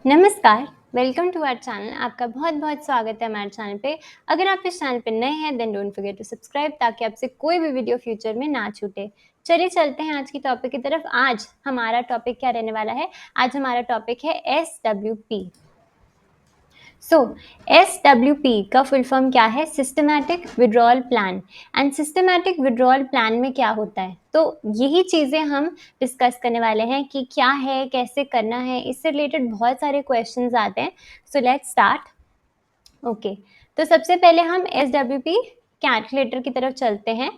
नमस्कार, welcome to our channel. आपका बहुत-बहुत स्वागत है हमारे चैनल पे। अगर आप इस चैनल पे नए हैं then don't forget to subscribe ताकि आपसे कोई भी वीडियो फ्यूचर में ना छूटे। चलिए चलते हैं आज की टॉपिक की तरफ। आज हमारा टॉपिक क्या रहने वाला है? आज हमारा टॉपिक है एसडब्ल्यूपी। सो एसडब्ल्यूपी का फुल फॉर्म क्या है? Systematic withdrawal plan. And systematic withdrawal plan में क्या होता है, तो यही चीज़ें हम डिस्कस करने वाले हैं कि क्या है, कैसे करना है। इससे रिलेटेड बहुत सारे क्वेश्चंस आते हैं। So let's start. ओके, तो सबसे पहले हम एसडब्ल्यूपी कैलकुलेटर की तरफ चलते हैं।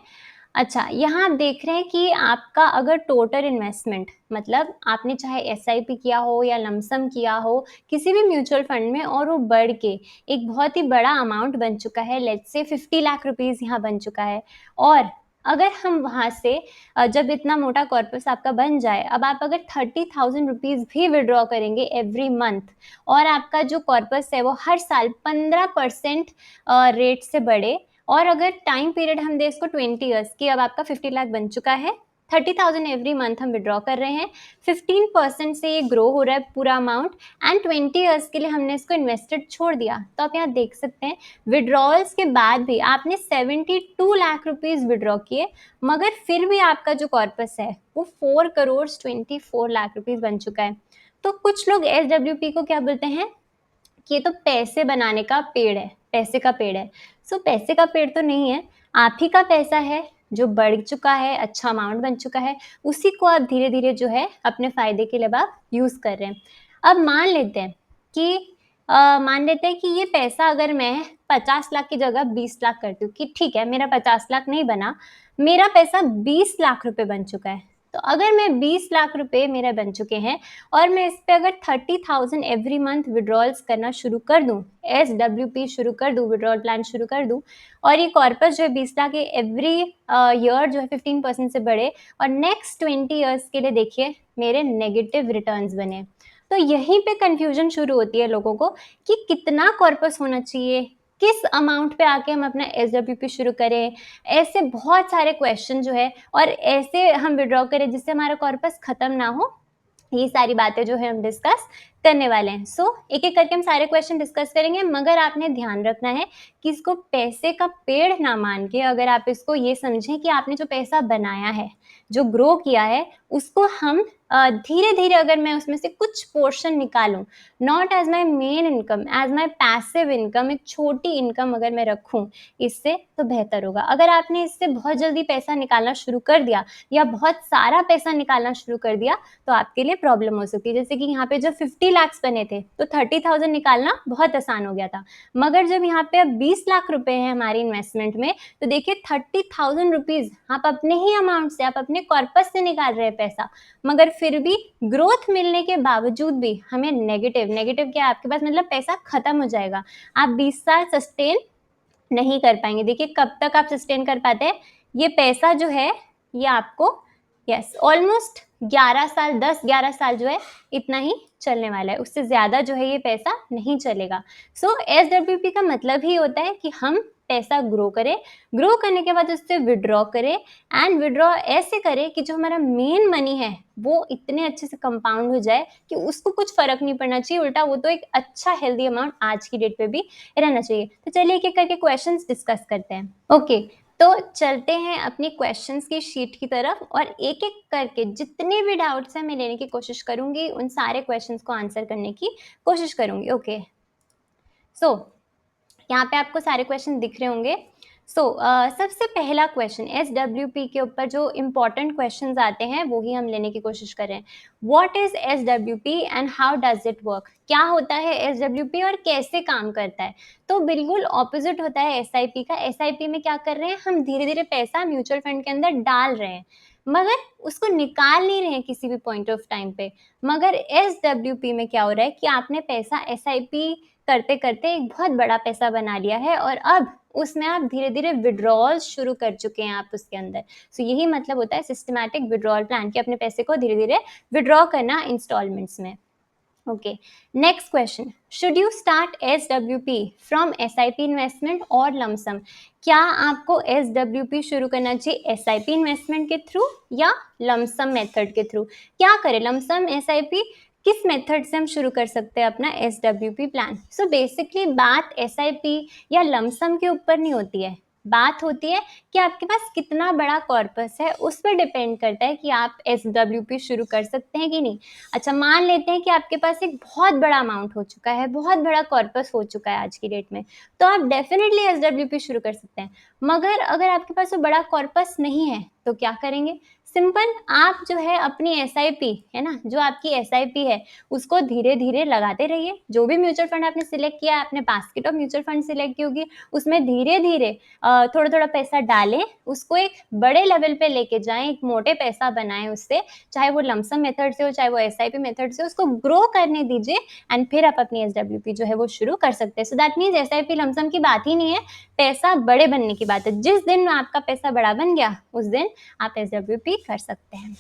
अच्छा, यहाँ आप देख रहे हैं कि आपका अगर टोटल इन्वेस्टमेंट मतलब आपने चाहे एसआईपी किया हो या लमसम किया हो किसी भी म्यूचुअल फंड में और वो बढ़ के एक बहुत ही बड़ा अमाउंट बन चुका है, लेट्स से 50 लाख रुपीज़ यहाँ बन चुका है। और अगर हम वहाँ से जब इतना मोटा कॉर्पस आपका बन जाए, अब आप अगर 30,000 रुपीज़ भी विड्रॉ करेंगे एवरी मंथ और आपका जो कॉर्पस है वो हर साल 15% रेट से बढ़े, और अगर टाइम पीरियड हम दें इसको 20 ईयर्स की, अब आपका 50 लाख बन चुका है, 30,000 एवरी मंथ हम विड्रॉ कर रहे हैं, 15% से ये ग्रो हो रहा है पूरा अमाउंट, एंड 20 ईयर्स के लिए हमने इसको इन्वेस्टेड छोड़ दिया। तो आप यहाँ देख सकते हैं विड्रॉल्स के बाद भी आपने 72 लाख रुपीज़ विड्रॉ किए, मगर फिर भी आपका जो कॉर्पस है वो 4 करोड़ 24 लाख रुपीज़ बन चुका है। तो कुछ लोग एसडब्ल्यूपी को क्या बोलते हैं कि ये तो पैसे बनाने का पेड़ है, पैसे का पेड़ है। सो पैसे का पेड़ तो नहीं है, आप ही का पैसा है जो बढ़ चुका है, अच्छा अमाउंट बन चुका है, उसी को आप धीरे-धीरे जो है अपने फ़ायदे के लिए अब आप यूज़ कर रहे हैं। अब मान लेते हैं कि मान लेते हैं कि ये पैसा अगर मैं 50 लाख की जगह 20 लाख करती हूँ कि ठीक है, मेरा 50 लाख नहीं बना, मेरा पैसा 20 लाख रुपए बन चुका है। तो अगर मैं 20 लाख रुपए मेरे बन चुके हैं और मैं इस पे अगर 30,000 एवरी मंथ विड्रॉल्स करना शुरू कर दूँ, एसडब्ल्यूपी शुरू कर दूँ, विड्रॉल प्लान शुरू कर दूँ, और ये कॉर्पस जो है 20 लाख ये एवरी ईयर जो है 15% से बढ़े, और नेक्स्ट 20 ईयर्स के लिए देखिए मेरे नेगेटिव रिटर्न्स बने। तो यहीं पे कन्फ्यूजन शुरू होती है लोगों को कि कितना कॉर्पस होना चाहिए, किस अमाउंट पे आके हम अपना एसडब्ल्यूपी शुरू करें। ऐसे बहुत सारे क्वेश्चन जो है, और ऐसे हम विड्रॉ करें जिससे हमारा कॉर्पस खत्म ना हो। ये सारी बातें जो है हम डिस्कस करने वाले हैं। सो एक-एक करके हम सारे क्वेश्चन डिस्कस करेंगे, मगर आपने ध्यान रखना है कि इसको पैसे का पेड़ ना मान के, अगर आप इसको ये समझें कि आपने जो पैसा बनाया है, जो ग्रो किया है, उसको हम धीरे-धीरे अगर मैं उसमें से कुछ पोर्शन निकालूँ, not as my main income, as my passive income, एक छोटी इनकम अगर मैं रखूँ इससे, तो बेहतर होगा। अगर आपने इससे बहुत जल्दी पैसा निकालना शुरू कर दिया या बहुत सारा पैसा निकालना शुरू कर दिया, तो आपके लिए प्रॉब्लम हो सकती है। जैसे कि यहाँ पे जब 50 लाख्स बने थे, तो 30,000 निकालना बहुत आसान हो गया था। मगर जब यहाँ पे अब 20 लाख रुपए हैं हमारी इन्वेस्टमेंट में, तो देखिए 30,000 रुपीज़ आप अपने ही अमाउंट से, आप अपने कॉर्पस से निकाल रहे हैं पैसा, मगर फिर भी ग्रोथ मिलने के बावजूद भी हमें नेगेटिव नेगेटिव क्या है आपके पास, मतलब पैसा खत्म हो जाएगा। आप 20 साल सस्टेन नहीं कर पाएँगे। देखिए कब तक आप सस्टेन कर पाते हैं, ये पैसा जो है ये आपको यस ऑलमोस्ट 11 साल, 10-11 साल जो है इतना ही चलने वाला है, उससे ज़्यादा जो है ये पैसा नहीं चलेगा। सो एसडब्ल्यूपी का मतलब ही होता है कि हम पैसा ग्रो करें, ग्रो करने के बाद उससे विथड्रॉ करें, एंड विथड्रॉ ऐसे करें कि जो हमारा मेन मनी है वो इतने अच्छे से कंपाउंड हो जाए कि उसको कुछ फ़र्क नहीं पड़ना चाहिए, उल्टा वो तो एक अच्छा हेल्दी अमाउंट आज की डेट पे भी रहना चाहिए। तो चलिए एक-एक करके क्वेश्चंस डिस्कस करते हैं। ओके, तो चलते हैं अपनी क्वेश्चंस की शीट की तरफ, और एक-एक करके जितने भी डाउट्स हैं मैं लेने की कोशिश करूँगी, उन सारे क्वेश्चंस को आंसर करने की कोशिश करूँगी। ओके, सो यहाँ पे आपको सारे क्वेश्चन दिख रहे होंगे। सो सबसे पहला क्वेश्चन एसडब्ल्यूपी के ऊपर जो इम्पोर्टेंट क्वेश्चंस आते हैं वो ही हम लेने की कोशिश कर रहे हैं। What is SWP and how does it work? क्या होता है एसडब्ल्यूपी और कैसे काम करता है? तो बिल्कुल ऑपोजिट होता है एसआईपी का। एसआईपी में क्या कर रहे हैं, हम धीरे धीरे पैसा म्यूचुअल फंड के अंदर डाल रहे हैं, मगर उसको निकाल नहीं रहे हैं किसी भी पॉइंट ऑफ टाइम पे। मगर एसडब्ल्यूपी में क्या हो रहा है कि आपने पैसा एसआईपी करते करते एक बहुत बड़ा पैसा बना लिया है, और अब उसमें आप धीरे धीरे विड्रॉल शुरू कर चुके हैं आप उसके अंदर। सो यही मतलब होता है सिस्टमैटिक विड्रॉल प्लान, कि अपने पैसे को धीरे धीरे विड्रॉ करना इंस्टॉलमेंट्स में। Okay, next question, should you start SWP from SIP investment और लमसम? क्या आपको एसडब्ल्यूपी शुरू करना चाहिए एसआईपी इन्वेस्टमेंट के थ्रू या लमसम मेथड के थ्रू? क्या करें, लमसम एसआईपी किस मेथड से हम शुरू कर सकते हैं अपना SWP प्लान? सो बेसिकली बात SIP या लमसम के ऊपर नहीं होती है, बात होती है कि आपके पास कितना बड़ा कॉर्पस है, उस पर डिपेंड करता है कि आप SWP शुरू कर सकते हैं कि नहीं। अच्छा, मान लेते हैं कि आपके पास एक बहुत बड़ा अमाउंट हो चुका है, बहुत बड़ा कॉर्पस हो चुका है आज की डेट में, तो आप डेफिनेटली SWP शुरू कर सकते हैं। मगर अगर आपके पास वो बड़ा कॉर्पस नहीं है तो क्या करेंगे? सिंपल, आप जो है अपनी SIP है ना, जो आपकी SIP है उसको धीरे धीरे लगाते रहिए। जो भी म्यूचुअल फंड आपने सिलेक्ट किया है, आपने basket of mutual fund select की होगी, उसमें धीरे धीरे थोड़ा थोड़ा पैसा डालें, उसको एक बड़े लेवल पे लेके जाएं, एक मोटे पैसा बनाएं उससे, चाहे वो लमसम मेथड से हो चाहे वो SIP मेथड से, उसको ग्रो करने दीजिए एंड फिर आप अपनी SWP जो है वो शुरू कर सकते हैं। So that means SIP lump sum की बात ही नहीं है, पैसा बड़े बनने की बात है। जिस दिन आपका पैसा बड़ा बन गया उस दिन आप SWP कर सकते हैं।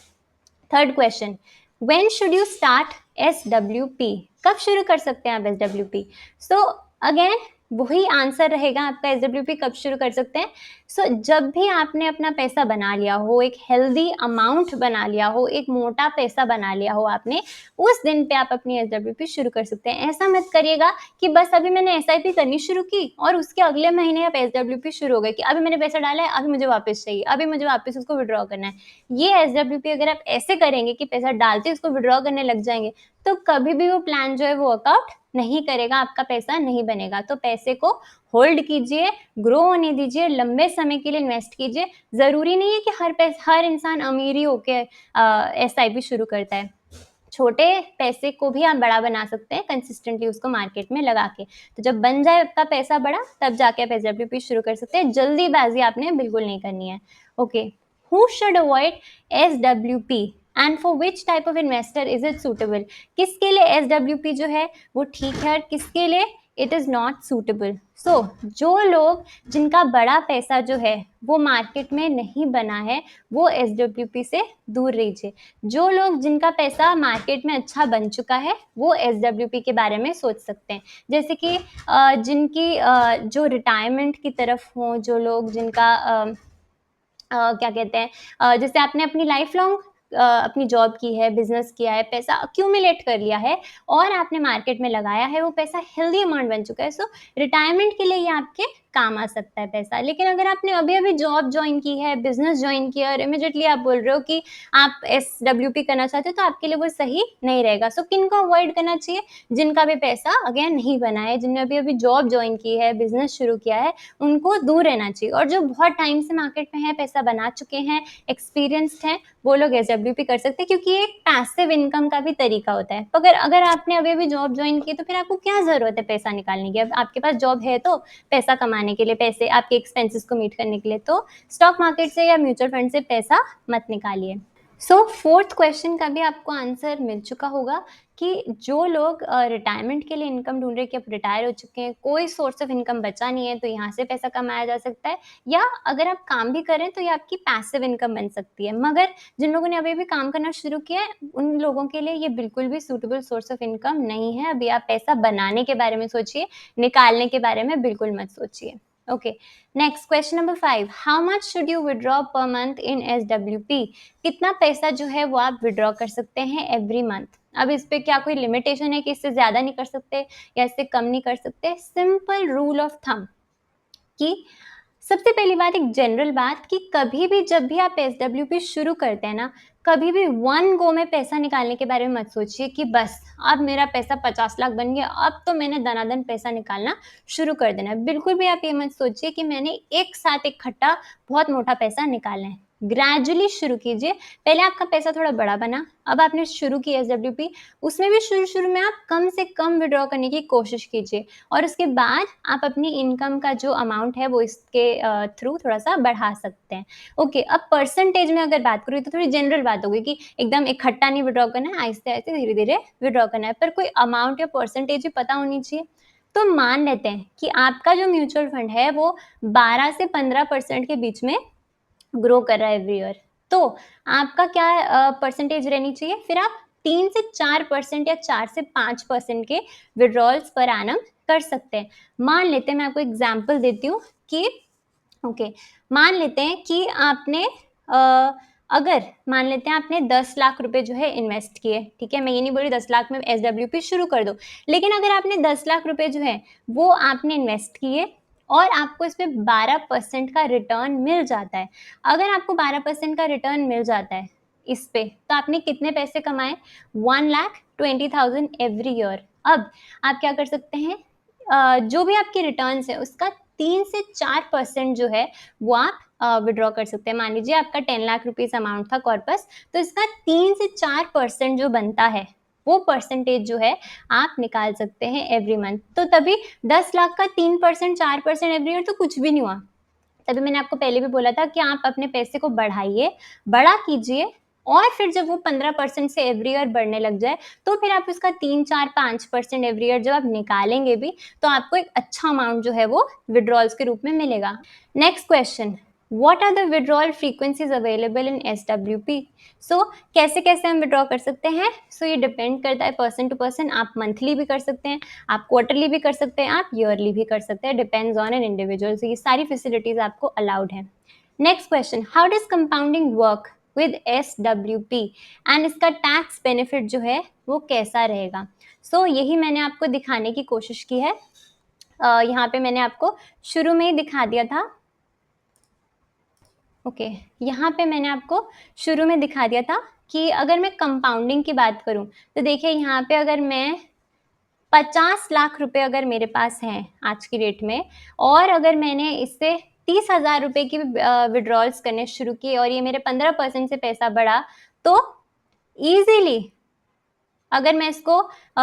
Third question, when should you start SWP? कब शुरू कर सकते हैं आप SWP? सो अगेन वही आंसर रहेगा आपका, SWP कब शुरू कर सकते हैं? सो जब भी आपने अपना पैसा बना लिया हो, एक हेल्दी अमाउंट बना लिया हो, एक मोटा पैसा बना लिया हो आपने, उस दिन पे आप अपनी SWP शुरू कर सकते हैं। ऐसा मत करिएगा कि बस अभी मैंने SIP करनी शुरू की और उसके अगले महीने आप SWP शुरू हो गए कि अभी मैंने पैसा डाला है, अभी मुझे वापस चाहिए, अभी मुझे वापस उसको विड्रॉ करना है। ये SWP अगर आप ऐसे करेंगे कि पैसा डालते ही उसको विड्रॉ करने लग जाएंगे, तो कभी भी वो प्लान जो है वो वर्कआउट नहीं करेगा, आपका पैसा नहीं बनेगा। तो पैसे को होल्ड कीजिए, ग्रो होने दीजिए, लंबे समय के लिए इन्वेस्ट कीजिए। जरूरी नहीं है कि हर इंसान अमीर ही होके SIP शुरू करता है। छोटे पैसे को भी आप बड़ा बना सकते हैं कंसिस्टेंटली उसको मार्केट में लगा के। तो जब बन जाए आपका पैसा बड़ा, तब जाके आप SWP शुरू कर सकते हैं। जल्दीबाजी आपने बिल्कुल नहीं करनी है। Okay, who should avoid SWP and for which type of investor is it suitable? किसके लिए SWP जो है वो ठीक है और किसके लिए इट इज नॉट सूटेबल? सो जो लोग जिनका बड़ा पैसा जो है वो मार्केट में नहीं बना है, वो SWP से दूर रहिए। जो लोग जिनका पैसा मार्केट में अच्छा बन चुका है वो SWP के बारे में सोच सकते हैं। जैसे कि जिनकी जो रिटायरमेंट की तरफ हो, जो लोग जिनका क्या कहते हैं, जैसे आपने अपनी लाइफ लॉन्ग अपनी जॉब की है, बिजनेस किया है, पैसा अक्यूमुलेट कर लिया है और आपने मार्केट में लगाया है, वो पैसा हेल्दी अमाउंट बन चुका है। सो रिटायरमेंट के लिए ये आपके काम आ सकता है पैसा। लेकिन अगर आपने अभी अभी जॉब ज्वाइन की है, बिजनेस ज्वाइन किया और इमिडिएटली आप बोल रहे हो कि आप SWP करना चाहते हो, तो आपके लिए वो सही नहीं रहेगा। सो किन को अवॉइड करना चाहिए? जिनका भी पैसा अगेन नहीं बना है, जिनने अभी अभी जॉब ज्वाइन की है, बिजनेस शुरू किया है, उनको दूर रहना चाहिए। और जो बहुत टाइम से मार्केट में है, पैसा बना चुके हैं, एक्सपीरियंस्ड हैं, वो लोग SWP कर सकते हैं, क्योंकि ये एक पैसिव इनकम का भी तरीका होता है। अगर अगर आपने अभी अभी जॉब ज्वाइन की, तो फिर आपको क्या जरूरत है पैसा निकालने की? अब आपके पास जॉब है तो पैसा कमाने के लिए, पैसे आपके एक्सपेंसेस को मीट करने के लिए, तो स्टॉक मार्केट से या म्यूचुअल फंड से पैसा मत निकालिए। सो फोर्थ क्वेश्चन का भी आपको आंसर मिल चुका होगा कि जो लोग रिटायरमेंट के लिए इनकम ढूंढ रहे हैं, कि आप रिटायर हो चुके हैं, कोई सोर्स ऑफ इनकम बचा नहीं है, तो यहाँ से पैसा कमाया जा सकता है, या अगर आप काम भी करें तो ये आपकी पैसिव इनकम बन सकती है। मगर जिन लोगों ने अभी भी काम करना शुरू किया है, उन लोगों के लिए ये बिल्कुल भी सूटेबल सोर्स ऑफ इनकम नहीं है। अभी आप पैसा बनाने के बारे में सोचिए, निकालने के बारे में बिल्कुल मत सोचिए। Okay, next question number 5, how much should you withdraw per month in SWP? कितना पैसा जो है वो आप विड्रॉ कर सकते हैं एवरी मंथ? अब इस पे क्या कोई लिमिटेशन है कि इससे ज्यादा नहीं कर सकते या इससे कम नहीं कर सकते? सिंपल रूल ऑफ थंब कि सबसे पहली बात, एक जनरल बात, कि कभी भी जब भी आप SWP शुरू करते हैं ना, कभी भी वन गो में पैसा निकालने के बारे में मत सोचिए कि बस अब मेरा पैसा 50 लाख बन गया, अब तो मैंने दनादन पैसा निकालना शुरू कर देना है। बिल्कुल भी आप ये मत सोचिए कि मैंने एक साथ इकट्ठा बहुत मोटा पैसा निकालना है। ग्रेजुअली शुरू कीजिए। पहले आपका पैसा थोड़ा बड़ा बना, अब आपने शुरू की SWP, उसमें भी शुरू में आप कम से कम विड्रॉ करने की कोशिश कीजिए और उसके बाद आप अपनी इनकम का जो अमाउंट है वो इसके थ्रू थोड़ा सा बढ़ा सकते हैं। ओके, अब परसेंटेज में अगर बात करूँ तो थोड़ी जनरल बात होगी कि एकदम इकट्ठा नहीं विड्रॉ करना है, आहिस्ते आहिस्ते धीरे धीरे विड्रॉ करना है, पर कोई अमाउंट या परसेंटेज भी पता होनी चाहिए। तो मान लेते हैं कि आपका जो म्यूचुअल फंड है वो 12 से 15% के बीच में ग्रो कर रहा है एवरी ईयर, तो आपका क्या परसेंटेज रहनी चाहिए? फिर आप 3 से 4% या 4 से 5% के विड्रॉल्स पर एनम कर सकते हैं। मान लेते हैं, मैं आपको एग्जांपल देती हूँ कि ओके, मान लेते हैं कि आपने अगर मान लेते हैं आपने 10 लाख रुपए जो है इन्वेस्ट किए, ठीक है? मैं ये नहीं बोल रही 10 लाख में एसडब्ल्यूपी शुरू कर दो, लेकिन अगर आपने 10 लाख रुपए जो है वो आपने इन्वेस्ट किए और आपको इस पे 12% का रिटर्न मिल जाता है। अगर आपको 12% का रिटर्न मिल जाता है इस पे, तो आपने कितने पैसे कमाए? 1,20,000 एवरी ईयर। अब आप क्या कर सकते हैं, जो भी आपके रिटर्न्स है उसका 3 से 4% जो है वो आप विड्रॉ कर सकते हैं। मान लीजिए आपका 10 लाख रुपीज़ अमाउंट था कॉर्पस, तो इसका 3 से 4% जो बनता है, वो परसेंटेज जो है आप निकाल सकते हैं एवरी मंथ। तो तभी 10 लाख का 3% 4% एवरी ईयर तो कुछ भी नहीं हुआ। तभी मैंने आपको पहले भी बोला था कि आप अपने पैसे को बढ़ाइए, बड़ा कीजिए और फिर जब वो 15% से एवरी ईयर बढ़ने लग जाए, तो फिर आप उसका 3, 4, 5% एवरी ईयर जब आप निकालेंगे भी, तो आपको एक अच्छा अमाउंट जो है वो विड्रॉल्स के रूप में मिलेगा। Next question, what are the withdrawal frequencies available in SWP? So कैसे-कैसे हम विड्रॉ कर सकते हैं? सो ये डिपेंड करता है पर्सन टू पर्सन। आप मंथली भी कर सकते हैं, आप क्वार्टरली भी कर सकते हैं, आप ईयरली भी कर सकते हैं, डिपेंड्स ऑन एन इंडिविजुअल। सो ये सारी फैसिलिटीज आपको अलाउड है। Next question, how does compounding work with SWP and इसका टैक्स बेनिफिट जो है वो कैसा रहेगा? सो यही मैंने आपको दिखाने की कोशिश की है। यहाँ पे मैंने आपको शुरू में ही दिखा दिया था। ओके, यहाँ पे मैंने आपको शुरू में दिखा दिया था कि अगर मैं कंपाउंडिंग की बात करूँ, तो देखिए यहाँ पे अगर मैं 50 लाख रुपए अगर मेरे पास हैं आज की डेट में, और अगर मैंने इससे 30,000 रुपए की विड्रॉल्स करने शुरू किए और ये मेरे 15% से पैसा बढ़ा, तो ईज़िली अगर मैं इसको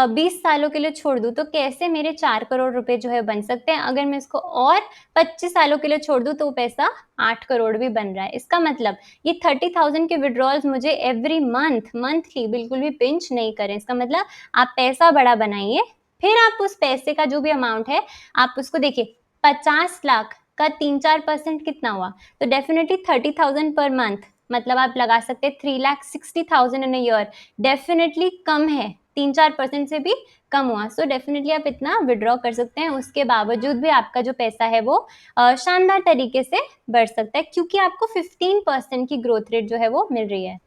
20 सालों के लिए छोड़ दूँ, तो कैसे मेरे 4 करोड़ रुपए जो है बन सकते हैं। अगर मैं इसको और 25 सालों के लिए छोड़ दूँ, तो वो पैसा 8 करोड़ भी बन रहा है। इसका मतलब ये 30,000 के विड्रॉल्स मुझे एवरी मंथली बिल्कुल भी पिंच नहीं करें। इसका मतलब आप पैसा बड़ा बनाइए, फिर आप उस पैसे का जो भी अमाउंट है, आप उसको देखिए, 50 लाख का 3-4% कितना हुआ? तो डेफिनिटली 30,000 पर मंथ, मतलब आप लगा सकते हैं 3,60,000 इन अ ईयर। डेफिनेटली कम है, 3-4% से भी कम हुआ। सो डेफिनेटली आप इतना विड्रॉ कर सकते हैं, उसके बावजूद भी आपका जो पैसा है वो शानदार तरीके से बढ़ सकता है, क्योंकि आपको 15% की ग्रोथ रेट जो है वो मिल रही है।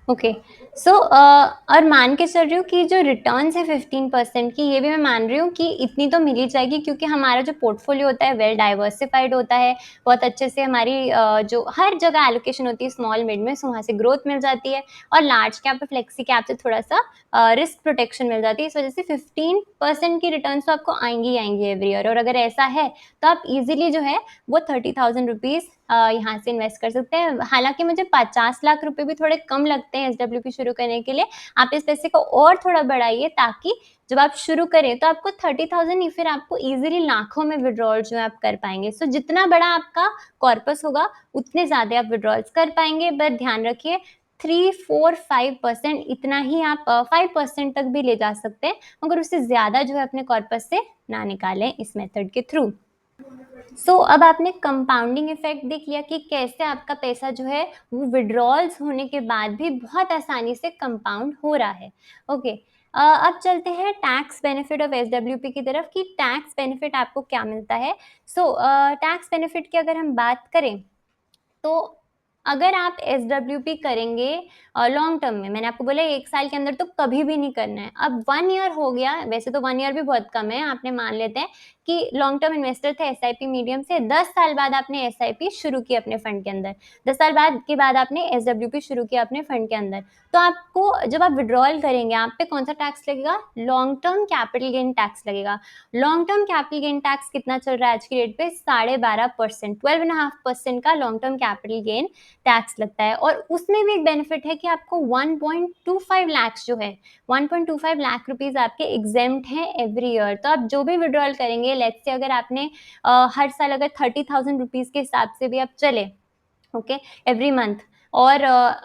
ओके, सो और मान के चल रही हूँ कि जो रिटर्न्स है 15% की, ये भी मैं मान रही हूँ कि इतनी तो मिल ही जाएगी, क्योंकि हमारा जो पोर्टफोलियो होता है वेल डाइवर्सिफाइड होता है। बहुत अच्छे से हमारी जो हर जगह एलोकेशन होती है स्मॉल मिड में, सो वहाँ से ग्रोथ मिल जाती है, और लार्ज कैप और फ्लेक्सी कैप से थोड़ा सा रिस्क प्रोटेक्शन मिल जाती है। इस वजह से 15% की रिटर्न तो आपको आएंगी ही आएंगी एवरी ईयर। और अगर ऐसा है तो आप इजीली जो है वो 30,000 रुपीज़ यहाँ से इन्वेस्ट कर सकते हैं। हालाँकि मुझे 50 लाख रुपए भी थोड़े कम लगते हैं एसडब्ल्यूपी शुरू करने के लिए। आप इस पैसे को और थोड़ा बढ़ाइए, ताकि जब आप शुरू करें तो आपको 30,000 नहीं, फिर आपको ईज़िली लाखों में विड्रॉल जो है आप कर पाएँगे। सो जितना बड़ा आपका कॉर्पस होगा, उतने ज़्यादा आप विड्रॉल्स कर पाएँगे। बट ध्यान रखिए, 3, 4, 5% इतना ही आप 5% तक भी ले जा सकते हैं, मगर उससे ज़्यादा जो है अपने कॉर्पस से ना निकालें इस मेथड के थ्रू। अब आपने कंपाउंडिंग इफेक्ट देख लिया कि कैसे आपका पैसा जो है वो विड्रॉल्स होने के बाद भी बहुत आसानी से कंपाउंड हो रहा है। ओके, अब चलते हैं टैक्स बेनिफिट ऑफ एसडब्ल्यूपी की तरफ कि टैक्स बेनिफिट आपको क्या मिलता है। टैक्स बेनिफिट की अगर हम बात करें, तो अगर आप एसडब्ल्यूपी करेंगे लॉन्ग टर्म में, मैंने आपको बोला 1 साल के अंदर तो कभी भी नहीं करना है। अब 1 ईयर हो गया, वैसे तो 1 ईयर भी बहुत कम है, आपने मान लेते हैं कि लॉन्ग टर्म इन्वेस्टर थे एसआईपी मीडियम से, 10 साल बाद आपने एसआईपी शुरू की अपने फंड के अंदर, 10 साल बाद के बाद आपने एसडब्ल्यूपी शुरू किया अपने फंड के अंदर, तो आपको जब आप विड्रॉल करेंगे, आप पे कौन सा टैक्स लगेगा? Long term capital gain tax लगेगा। Long term capital gain tax कितना चल रहा है आज की डेट पे? 12.5%, 12.5% का long term capital gain tax लगता है। और उसमें भी एक बेनिफिट है कि आपको 1.25 लाख जो है, 1.25 लाख रुपीज आपके एग्जेम्प्ट हैं एवरी ईयर। तो आप जो भी विड्रॉल करेंगे, लेट्स से अगर आपने हर साल अगर 30,000 रुपीज के हिसाब से भी आप चले, ओके, एवरी मंथ, और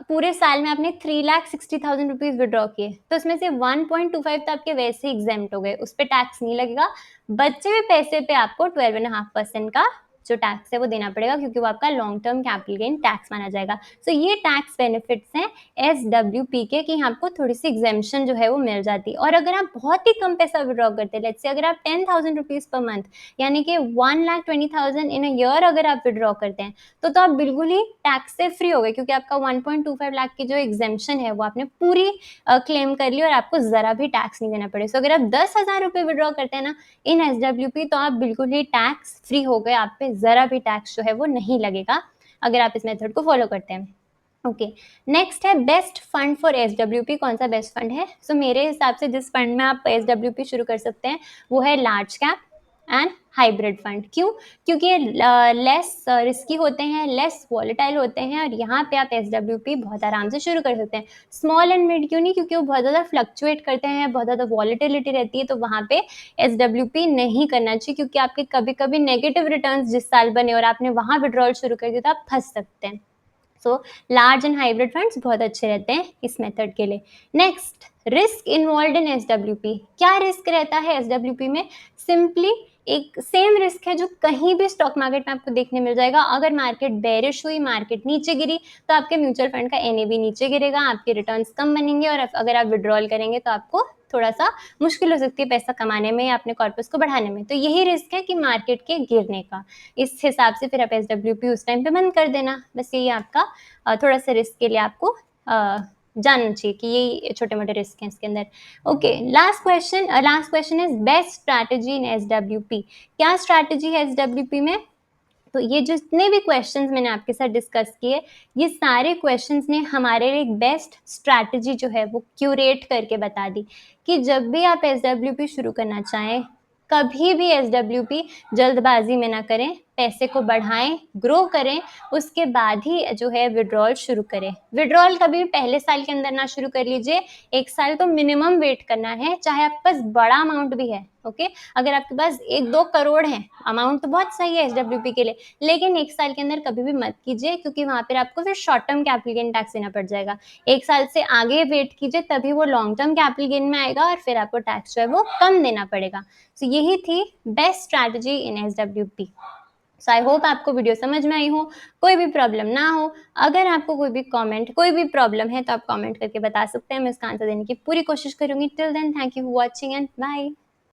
पूरे साल में आपने 3,60,000 रुपीज विड्रॉ किए, तो उसमें से 1.25 तो आपके वैसे ही एग्जेम्प्ट हो गए, उस पर टैक्स नहीं लगेगा। बचे हुए पैसे पे आपको 12.5% का जो टैक्स है वो देना पड़ेगा, क्योंकि वो आपका long term capital gain tax माना जाएगा। सो ये टैक्स बेनिफिट्स हैं एसडब्ल्यूपी के, कि आपको थोड़ी सी एग्जेम्पशन जो है वो मिल जाती है। और अगर आप बहुत ही कम पैसा विड्रॉ करते हैं, लेट्स से अगर आप 10,000 रुपीज़ पर मंथ, यानी कि 1,20,000 इन अ ईयर अगर आप विड्रॉ करते हैं, तो आप बिल्कुल ही टैक्स से फ्री हो गए, क्योंकि आपका 1.25 लाख की जो एग्जेम्पशन है वो आपने पूरी क्लेम कर ली और आपको ज़रा भी टैक्स नहीं देना पड़े। सो अगर आप 10,000 रुपये विड्रॉ करते हैं ना इन एसडब्ल्यूपी, तो आप बिल्कुल ही टैक्स फ्री हो गए, आप पे ज़रा भी टैक्स जो है वो नहीं लगेगा अगर आप इस मेथड को फॉलो करते हैं। ओके, नेक्स्ट है बेस्ट फंड फॉर एसडब्ल्यूपी। कौन सा बेस्ट फंड है? सो मेरे हिसाब से जिस फंड में आप एसडब्ल्यूपी शुरू कर सकते हैं वो है large cap and hybrid fund. क्यों? क्योंकि ये लेस रिस्की होते हैं, लेस वॉलेटाइल होते हैं, और यहाँ पे आप एसडब्ल्यूपी बहुत आराम से शुरू कर सकते हैं। स्मॉल एंड मिड क्यों नहीं? क्योंकि वो बहुत ज़्यादा फ्लक्चुएट करते हैं, बहुत ज़्यादा वॉलेटिलिटी रहती है, तो वहाँ पे एसडब्ल्यूपी नहीं करना चाहिए, क्योंकि आपके कभी कभी नेगेटिव रिटर्न्स जिस साल बने और आपने वहाँ विड्रॉल शुरू कर दिया तो आप फंस सकते हैं। So large and hybrid funds बहुत अच्छे रहते हैं इस मेथड के लिए। Next, risk involve in SWP. क्या रिस्क रहता है एसडब्ल्यूपी में? सिंपली एक सेम रिस्क है जो कहीं भी स्टॉक मार्केट में आपको देखने मिल जाएगा। अगर मार्केट बेरिश हुई, मार्केट नीचे गिरी, तो आपके म्यूचुअल फंड का एनएवी नीचे गिरेगा, आपके रिटर्न्स कम बनेंगे, और अगर आप विड्रॉल करेंगे तो आपको थोड़ा सा मुश्किल हो सकती है पैसा कमाने में या अपने कॉर्पस को बढ़ाने में। तो यही रिस्क है कि मार्केट के गिरने का। इस हिसाब से फिर आप एसडब्ल्यूपी उस टाइम पे बंद कर देना। बस यही आपका थोड़ा सा रिस्क के लिए आपको जानना चाहिए कि ये छोटे मोटे रिस्क हैं इसके अंदर। Okay, last question is best strategy in SWP. क्या स्ट्रैटेजी है एसडब्ल्यूपी में? तो ये जितने भी क्वेश्चंस मैंने आपके साथ डिस्कस किए, ये सारे क्वेश्चंस ने हमारे लिए एक बेस्ट स्ट्रैटेजी जो है वो क्यूरेट करके बता दी कि जब भी आप एसडब्ल्यूपी शुरू करना चाहें, कभी भी एसडब्ल्यूपी जल्दबाजी में ना करें, पैसे को बढ़ाएं, ग्रो करें, उसके बाद ही जो है विड्रॉल शुरू करें। विड्रॉल कभी पहले साल के अंदर ना शुरू कर लीजिए, 1 साल तो मिनिमम वेट करना है, चाहे आपके पास बड़ा अमाउंट भी है। ओके, अगर आपके पास 1-2 करोड़ है, अमाउंट तो बहुत सही है एसडब्ल्यूपी के लिए, लेकिन 1 साल के अंदर कभी भी मत कीजिए, क्योंकि वहां पर आपको फिर short term capital gain tax देना पड़ जाएगा। 1 साल से आगे वेट कीजिए, तभी वो लॉन्ग टर्म कैपिटल गेन में आएगा और फिर आपको टैक्स जो है वो कम देना पड़ेगा। तो यही थी best strategy in SWP. So I hope आपको वीडियो समझ में आई हो, कोई भी प्रॉब्लम ना हो। अगर आपको कोई भी कमेंट, कोई भी प्रॉब्लम है तो आप कमेंट करके बता सकते हैं, मैं इसका आंसर देने की पूरी कोशिश करूंगी। Till then, thank you for watching and bye.